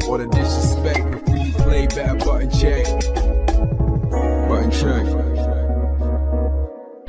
All the disrespect before you play back, button check. Button check.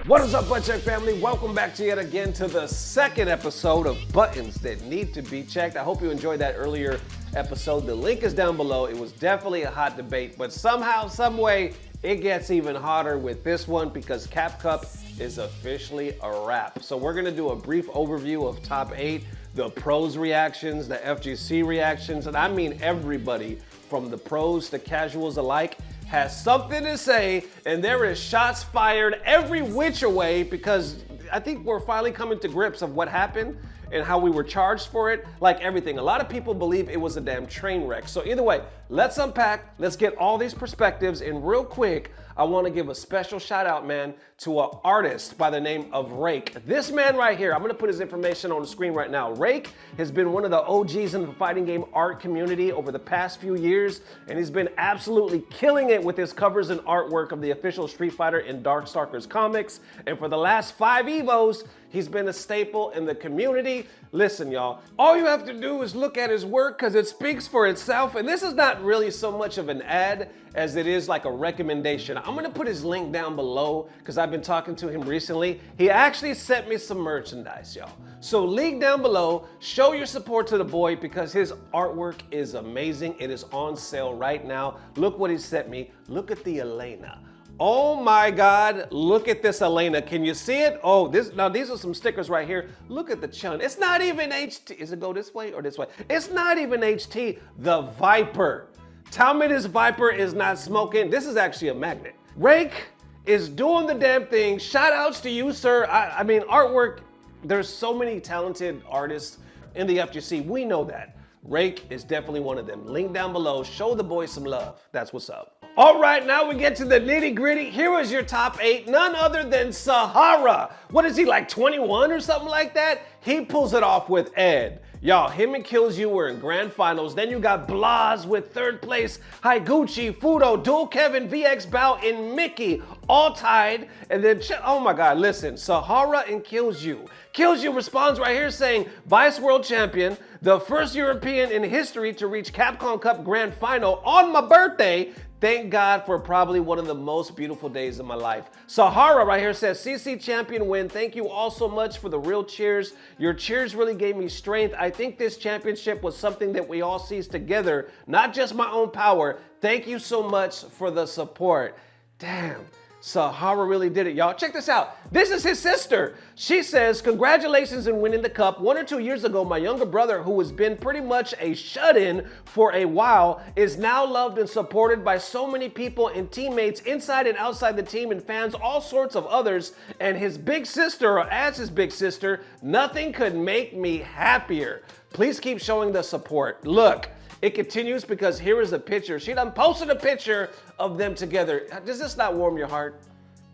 What is up, Button Check family? Welcome back to yet again to the second episode of Buttons That Need to Be Checked. I hope you enjoyed that earlier episode. The link is down below. It was definitely a hot debate, but somehow, some way, it gets even hotter with this one because Cap Cup is officially a wrap. So we're gonna do a brief overview of top 8, the pros reactions, the FGC reactions, and I mean everybody from the pros to casuals alike has something to say, and there is shots fired every which way because I think we're finally coming to grips of what happened and how we were charged for it, like everything. A lot of people believe it was a damn train wreck. So either way, let's unpack, let's get all these perspectives, and real quick, I wanna give a special shout out, man, to an artist by the name of Rake. This man right here, I'm gonna put his information on the screen right now. Rake has been one of the OGs in the fighting game art community over the past few years, and he's been absolutely killing it with his covers and artwork of the official Street Fighter and Darkstalkers comics. And for the last 5 Evos, he's been a staple in the community. Listen, y'all, all you have to do is look at his work because it speaks for itself. And this is not really so much of an ad as it is like a recommendation. I'm gonna put his link down below because I've been talking to him recently. He actually sent me some merchandise, y'all. So link down below, show your support to the boy because his artwork is amazing. It is on sale right now. Look what he sent me. Look at the Elena. Oh my God, look at this Elena. Can you see it? Oh, now these are some stickers right here. Look at the chun. It's not even HT. Is it go this way or this way? It's not even HT. The Viper. Tell me this Viper is not smoking. This is actually a magnet. Rake is doing the damn thing. Shout outs to you, sir. I mean, artwork, there's so many talented artists in the FGC. We know that. Rake is definitely one of them. Link down below. Show the boy some love. That's what's up. All right, now we get to the nitty gritty. Here is your top 8, none other than Sahara. What is he, like 21 or something like that? He pulls it off with Ed. Y'all, him and Kills You were in grand finals. Then you got Blas with 3rd place, Higuchi, Fudo, Dual Kevin, VX Bao, and Mickey all tied. And then, oh my God, listen, Sahara and Kills You. Kills You responds right here saying, Vice World Champion, the first European in history to reach Capcom Cup Grand Final on my birthday. Thank God for probably one of the most beautiful days of my life. Sahara right here says, CC champion win. Thank you all so much for the real cheers. Your cheers really gave me strength. I think this championship was something that we all seized together, not just my own power. Thank you so much for the support. Damn. Sahara really did it, y'all. Check this out. This is his sister. She says, congratulations on winning the cup. 1 or 2 years ago, my younger brother, who has been pretty much a shut-in for a while, is now loved and supported by so many people and teammates inside and outside the team and fans, all sorts of others. And his big sister, or as his big sister, nothing could make me happier. Please keep showing the support. Look. It continues because here is a picture. She done posted a picture of them together. Does this not warm your heart?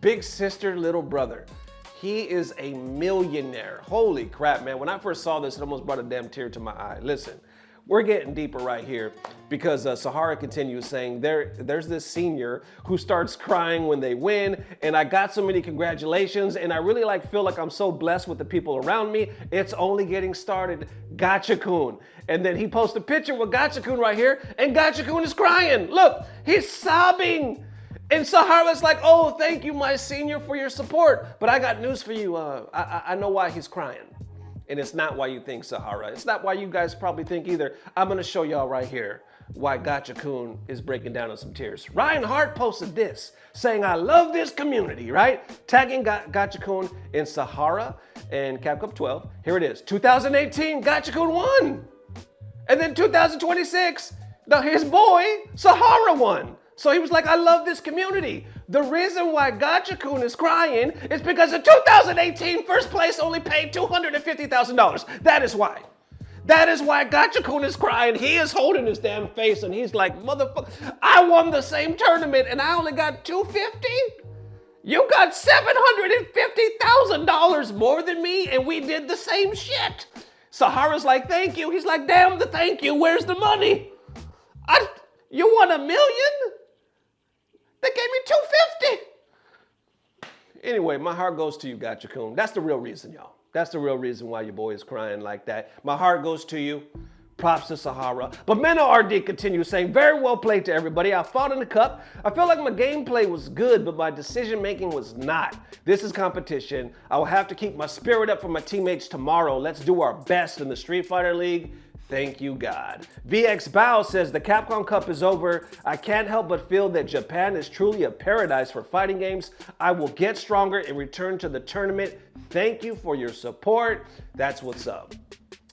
Big sister, little brother. He is a millionaire. Holy crap, man. When I first saw this, it almost brought a damn tear to my eye. Listen, we're getting deeper right here because Sahara continues saying there's this senior who starts crying when they win, and I got so many congratulations, and I really feel like I'm so blessed with the people around me. It's only getting started. Gotcha-kun. And then he posts a picture with Gotcha-kun right here, and Gotcha-kun is crying. Look, he's sobbing. And Sahara's like, oh, thank you, my senior, for your support. But I got news for you. I know why he's crying. And it's not why you think, Sahara. It's not why you guys probably think either. I'm gonna show y'all right here why Gotcha-kun is breaking down in some tears. Ryan Hart posted this, saying, I love this community, right? Tagging Gotcha-kun in Sahara and Cap Cup 12. Here it is, 2018, Gotcha-kun won. And then 2026, his boy, Sahara won. So he was like, I love this community. The reason why Gotcha-kun is crying is because in 2018, first place only paid $250,000. That is why. That is why Gotcha-kun is crying. He is holding his damn face and he's like, motherfucker, I won the same tournament and I only got $250? You got $750,000 more than me and we did the same shit. Sahara's like, thank you. He's like, damn the thank you. Where's the money? You won $1 million? They gave me $250. Anyway, my heart goes to you, Gotcha-kun. That's the real reason, y'all. That's the real reason why your boy is crying like that. My heart goes to you. Props to Sahara. But Menno RD continues saying, very well played to everybody. I fought in the cup. I feel like my gameplay was good, but my decision making was not. This is competition. I will have to keep my spirit up for my teammates tomorrow. Let's do our best in the Street Fighter League. Thank you, God. VX Bao says the Capcom Cup is over. I can't help but feel that Japan is truly a paradise for fighting games. I will get stronger and return to the tournament. Thank you for your support. That's what's up.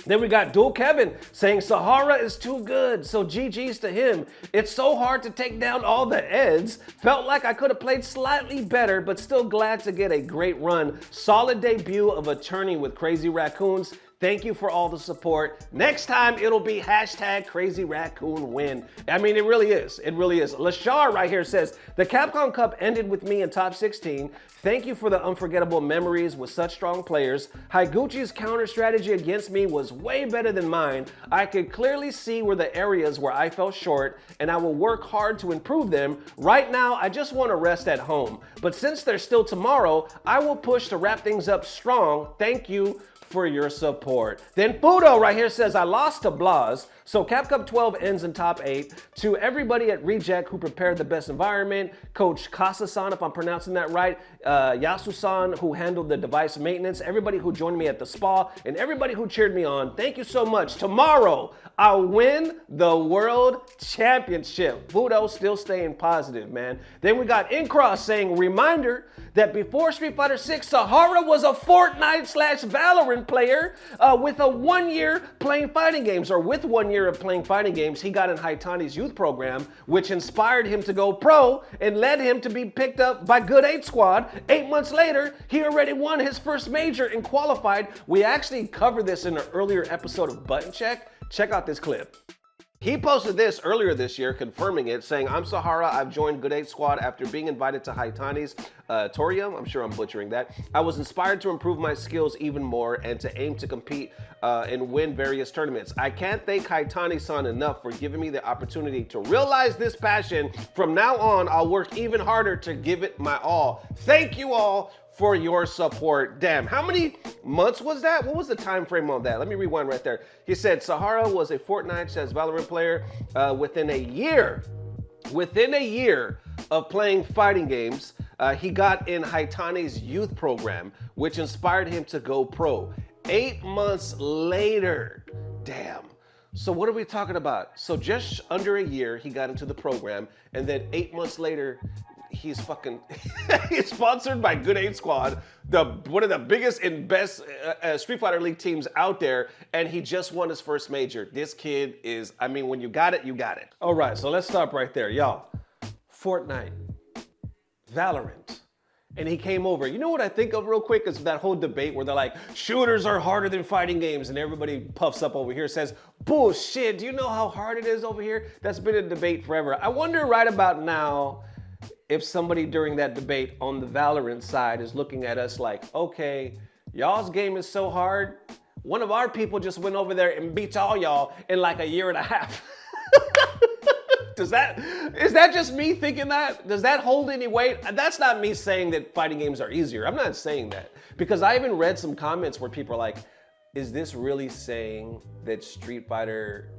Then we got Dual Kevin saying Sahara is too good, so GG's to him. It's so hard to take down all the Eds. Felt like I could have played slightly better, but still glad to get a great run. Solid debut of a tourney with Crazy Raccoons. Thank you for all the support. Next time, it'll be hashtag Crazy Raccoon win. I mean, it really is. It really is. Lashar right here says, the Capcom Cup ended with me in top 16. Thank you for the unforgettable memories with such strong players. Higuchi's counter strategy against me was way better than mine. I could clearly see where the areas where I fell short, and I will work hard to improve them. Right now, I just want to rest at home. But since there's still tomorrow, I will push to wrap things up strong. Thank you for your support. Then Fudo right here says, I lost to Blas, so Capcom 12 ends in top 8. To everybody at Reject who prepared the best environment, Coach Kasa-san, if I'm pronouncing that right, Yasu-san who handled the device maintenance, everybody who joined me at the spa, and everybody who cheered me on, thank you so much. Tomorrow, I'll win the World Championship. Fudo still staying positive, man. Then we got Incross saying, reminder that before Street Fighter 6, Sahara was a Fortnite/Valorant player with a 1 year playing fighting games, or with 1 year of playing fighting games, he got in Haitani's youth program, which inspired him to go pro and led him to be picked up by Good 8 Squad. 8 months later, he already won his first major and qualified. We actually covered this in an earlier episode of Button Check. Check out this clip. He posted this earlier this year, confirming it, saying, I'm Sahara, I've joined Good 8 Squad after being invited to Haitani's Torium. I'm sure I'm butchering that. I was inspired to improve my skills even more and to aim to compete and win various tournaments. I can't thank Haitani-san enough for giving me the opportunity to realize this passion. From now on, I'll work even harder to give it my all. Thank you all for your support. Damn, how many months was that? What was the time frame on that? Let me rewind right there. He said Sahara was a Fortnite/Valorant player within a year of playing fighting games. He got in Haitani's youth program, which inspired him to go pro. 8 months later, damn. So what are we talking about? So just under a year, he got into the program, and then 8 months later, he's sponsored by Good 8 Squad, one of the biggest and best Street Fighter League teams out there, and he just won his first major. This kid is, I mean, when you got it, you got it. All right, so let's stop right there, y'all. Fortnite, Valorant, and he came over. You know what I think of real quick is that whole debate where they're like, shooters are harder than fighting games, and everybody puffs up over here, says, bullshit, do you know how hard it is over here? That's been a debate forever. I wonder right about now, if somebody during that debate on the Valorant side is looking at us like, okay, y'all's game is so hard, one of our people just went over there and beat all y'all in like a year and a half. Is that just me thinking that? Does that hold any weight? That's not me saying that fighting games are easier. I'm not saying that. Because I even read some comments where people are like, is this really saying that Street Fighter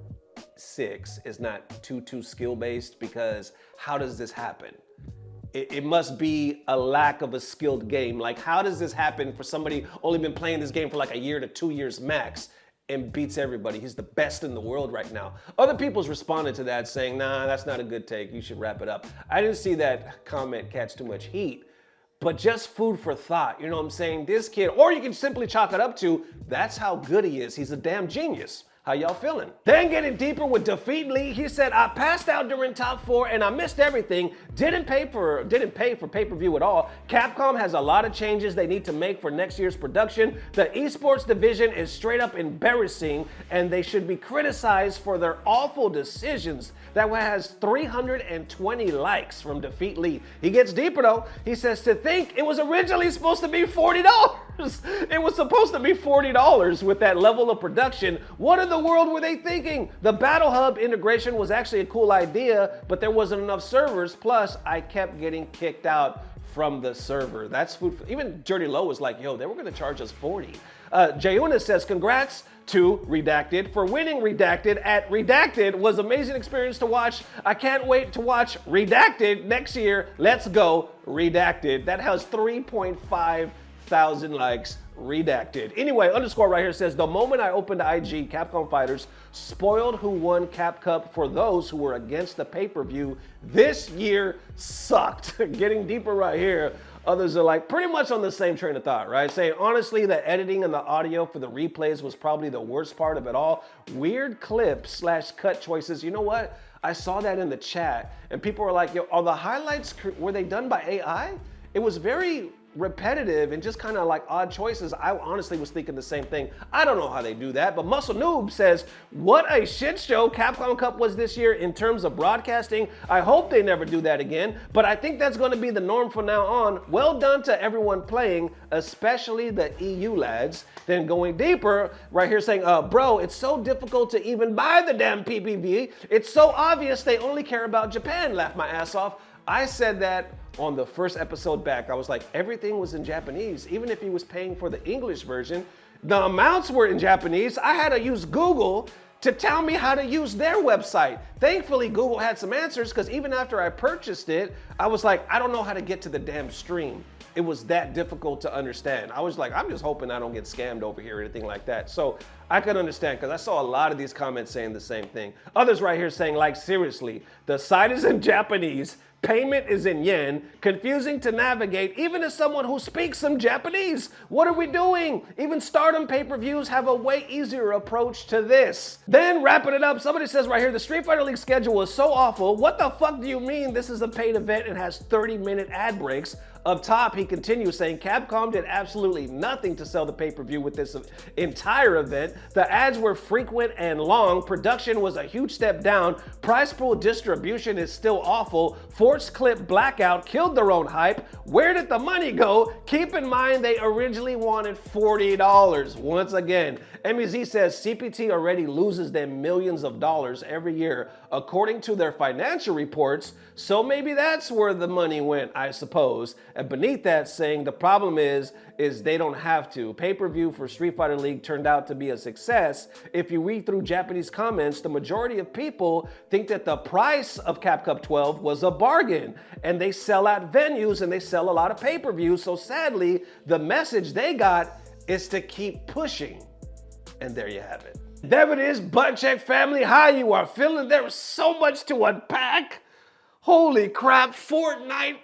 6 is not too skill-based? Because how does this happen? It must be a lack of a skilled game. Like, how does this happen for somebody only been playing this game for like a year to 2 years max and beats everybody? He's the best in the world right now. Other people's responded to that saying, nah, that's not a good take. You should wrap it up. I didn't see that comment catch too much heat, but just food for thought. You know what I'm saying? This kid, or you can simply chalk it up to, that's how good he is. He's a damn genius. How y'all feeling? Then getting deeper with Defeat Lee, he said, I passed out during top 4 and I missed everything. Didn't pay for pay-per-view at all. Capcom has a lot of changes they need to make for next year's production. The esports division is straight up embarrassing and they should be criticized for their awful decisions. That one has 320 likes from Defeat Lee. He gets deeper though. He says, to think it was originally supposed to be $40. It was supposed to be $40 with that level of production. What in the world were they thinking? The Battle Hub integration was actually a cool idea, but there wasn't enough servers. Plus, I kept getting kicked out from the server. That's food. Even Dirty Low was like, yo, they were gonna charge us 40. Jayuna says, congrats to Redacted for winning Redacted at Redacted. Was amazing experience to watch. I can't wait to watch Redacted next year. Let's go Redacted. That has 3.5 thousand likes. Redacted. Anyway, underscore right here says, the moment I opened IG, Capcom Fighters spoiled who won Cap Cup for those who were against the pay-per-view. This year sucked. Getting deeper right here. Others are like pretty much on the same train of thought, right? Saying, honestly, the editing and the audio for the replays was probably the worst part of it all. Weird clips / cut choices. You know what? I saw that in the chat and people were like, yo, are the highlights, were they done by AI? It was very repetitive and just kind of like odd choices. I honestly was thinking the same thing. I don't know how they do that, but Muscle Noob says, what a shit show Capcom Cup was this year in terms of broadcasting. I hope they never do that again, but I think that's going to be the norm from now on. Well done to everyone playing, especially the EU lads. Then going deeper, right here saying, bro, it's so difficult to even buy the damn PPV. It's so obvious they only care about Japan. Laughed my ass off. I said that on the first episode back. I was like, everything was in Japanese. Even if he was paying for the English version, the amounts were in Japanese. I had to use Google to tell me how to use their website. Thankfully, Google had some answers because even after I purchased it, I was like, I don't know how to get to the damn stream. It was that difficult to understand. I was like, I'm just hoping I don't get scammed over here or anything like that. So I could understand because I saw a lot of these comments saying the same thing. Others right here saying, like, seriously, the site is in Japanese, payment is in yen, confusing to navigate, even as someone who speaks some Japanese. What are we doing? Even Stardom pay-per-views have a way easier approach to this. Then wrapping it up, somebody says right here, the Street Fighter League schedule is so awful. What the fuck do you mean this is a paid event and has 30-minute ad breaks? Up top, he continues saying, Capcom did absolutely nothing to sell the pay-per-view with this entire event. The ads were frequent and long. Production was a huge step down. Prize pool distribution is still awful. Forced clip blackout killed their own hype. Where did the money go? Keep in mind they originally wanted $40. Once again, MEZ says CPT already loses them millions of dollars every year, according to their financial reports. So maybe that's where the money went, I suppose. And beneath that saying the problem is they don't have to. Pay-per-view for Street Fighter League turned out to be a success. If you read through Japanese comments, the majority of people think that the price of Cap Cup 12 was a bargain. And they sell out venues and they sell a lot of pay-per-views. So sadly, the message they got is to keep pushing. And there you have it. There it is, Butt Check family. How you are feeling? There was so much to unpack. Holy crap, Fortnite.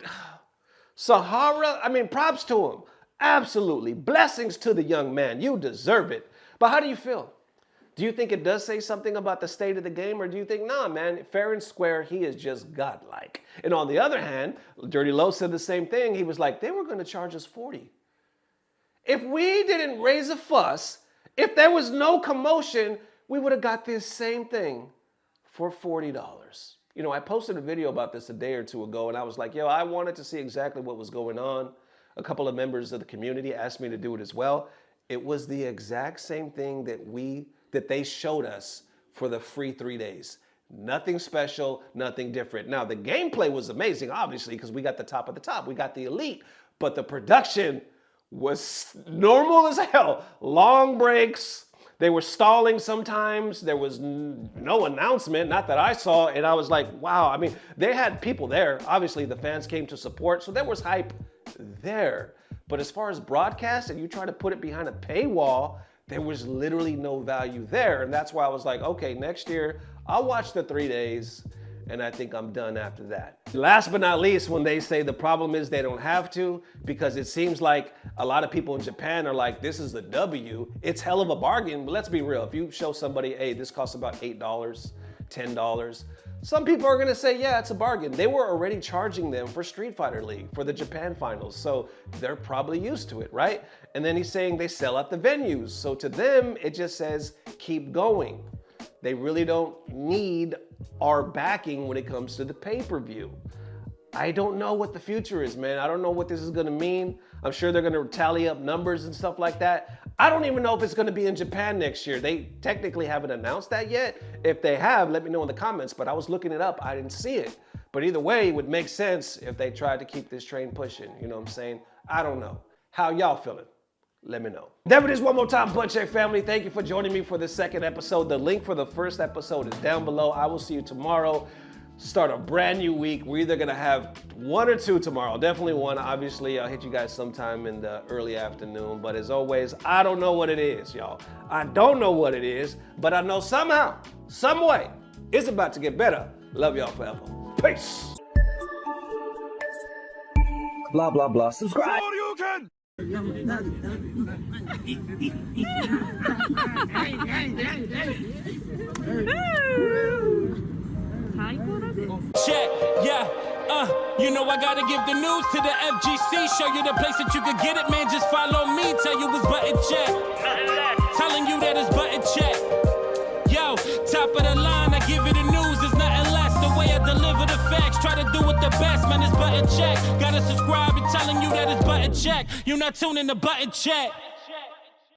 Sahara, I mean, props to him. Absolutely. Blessings to the young man. You deserve it. But how do you feel? Do you think it does say something about the state of the game, or do you think, nah, man, fair and square, he is just godlike? And on the other hand, Dirty Low said the same thing. He was like, they were going to charge us $40. If we didn't raise a fuss, if there was no commotion, we would have got this same thing for $40. You know, I posted a video about this a day or two ago, and I was like, yo, I wanted to see exactly what was going on. A couple of members of the community asked me to do it as well. It was the exact same thing that they showed us for the free 3 days. Nothing special, nothing different. Now, the gameplay was amazing, obviously, because we got the top of the top. We got the elite, but the production was normal as hell. Long breaks. They were stalling sometimes. There was no announcement, not that I saw. And I was like, wow. I mean, they had people there. Obviously, the fans came to support. So there was hype there. But as far as broadcast and you try to put it behind a paywall, there was literally no value there. And that's why I was like, okay, next year, I'll watch the 3 days. And I think I'm done after that. Last but not least, when they say the problem is they don't have to, because it seems like a lot of people in Japan are like, this is the W. It's hell of a bargain, but let's be real. If you show somebody, hey, this costs about $8, $10, some people are gonna say, yeah, it's a bargain. They were already charging them for Street Fighter League, for the Japan finals, so they're probably used to it, right? And then he's saying they sell out the venues. So to them, it just says, keep going. They really don't need our backing when it comes to the pay-per-view. I don't know what the future is, man. I don't know what this is gonna mean. I'm sure they're gonna tally up numbers and stuff like that. I don't even know if it's gonna be in Japan next year. They technically haven't announced that yet. If they have, let me know in the comments, but I was looking it up, I didn't see it. But either way, it would make sense if they tried to keep this train pushing, you know what I'm saying? I don't know. How y'all feeling? let me know. Never this one more time, Butt Check family. Thank you for joining me for the second episode. The link for the first episode is down below. I will see you tomorrow. Start a brand new week. We're either gonna have one or two tomorrow. Definitely one. Obviously, I'll hit you guys sometime in the early afternoon. But as always, I don't know what it is, y'all. I don't know what it is, but I know somehow, some way, it's about to get better. Love y'all forever. Peace. Blah, blah, blah. Subscribe. Check, yeah, you know I gotta give the news to the FGC. Show you the place that you could get it, man. Just follow me. Tell you it's button check. Telling you that it's button check. Yo, top of the line, I give you the news. There's nothing less. The way I deliver the facts. Try to do it the best, man. It's button check. Gotta subscribe and telling you that it's button check. You not tuning the button check.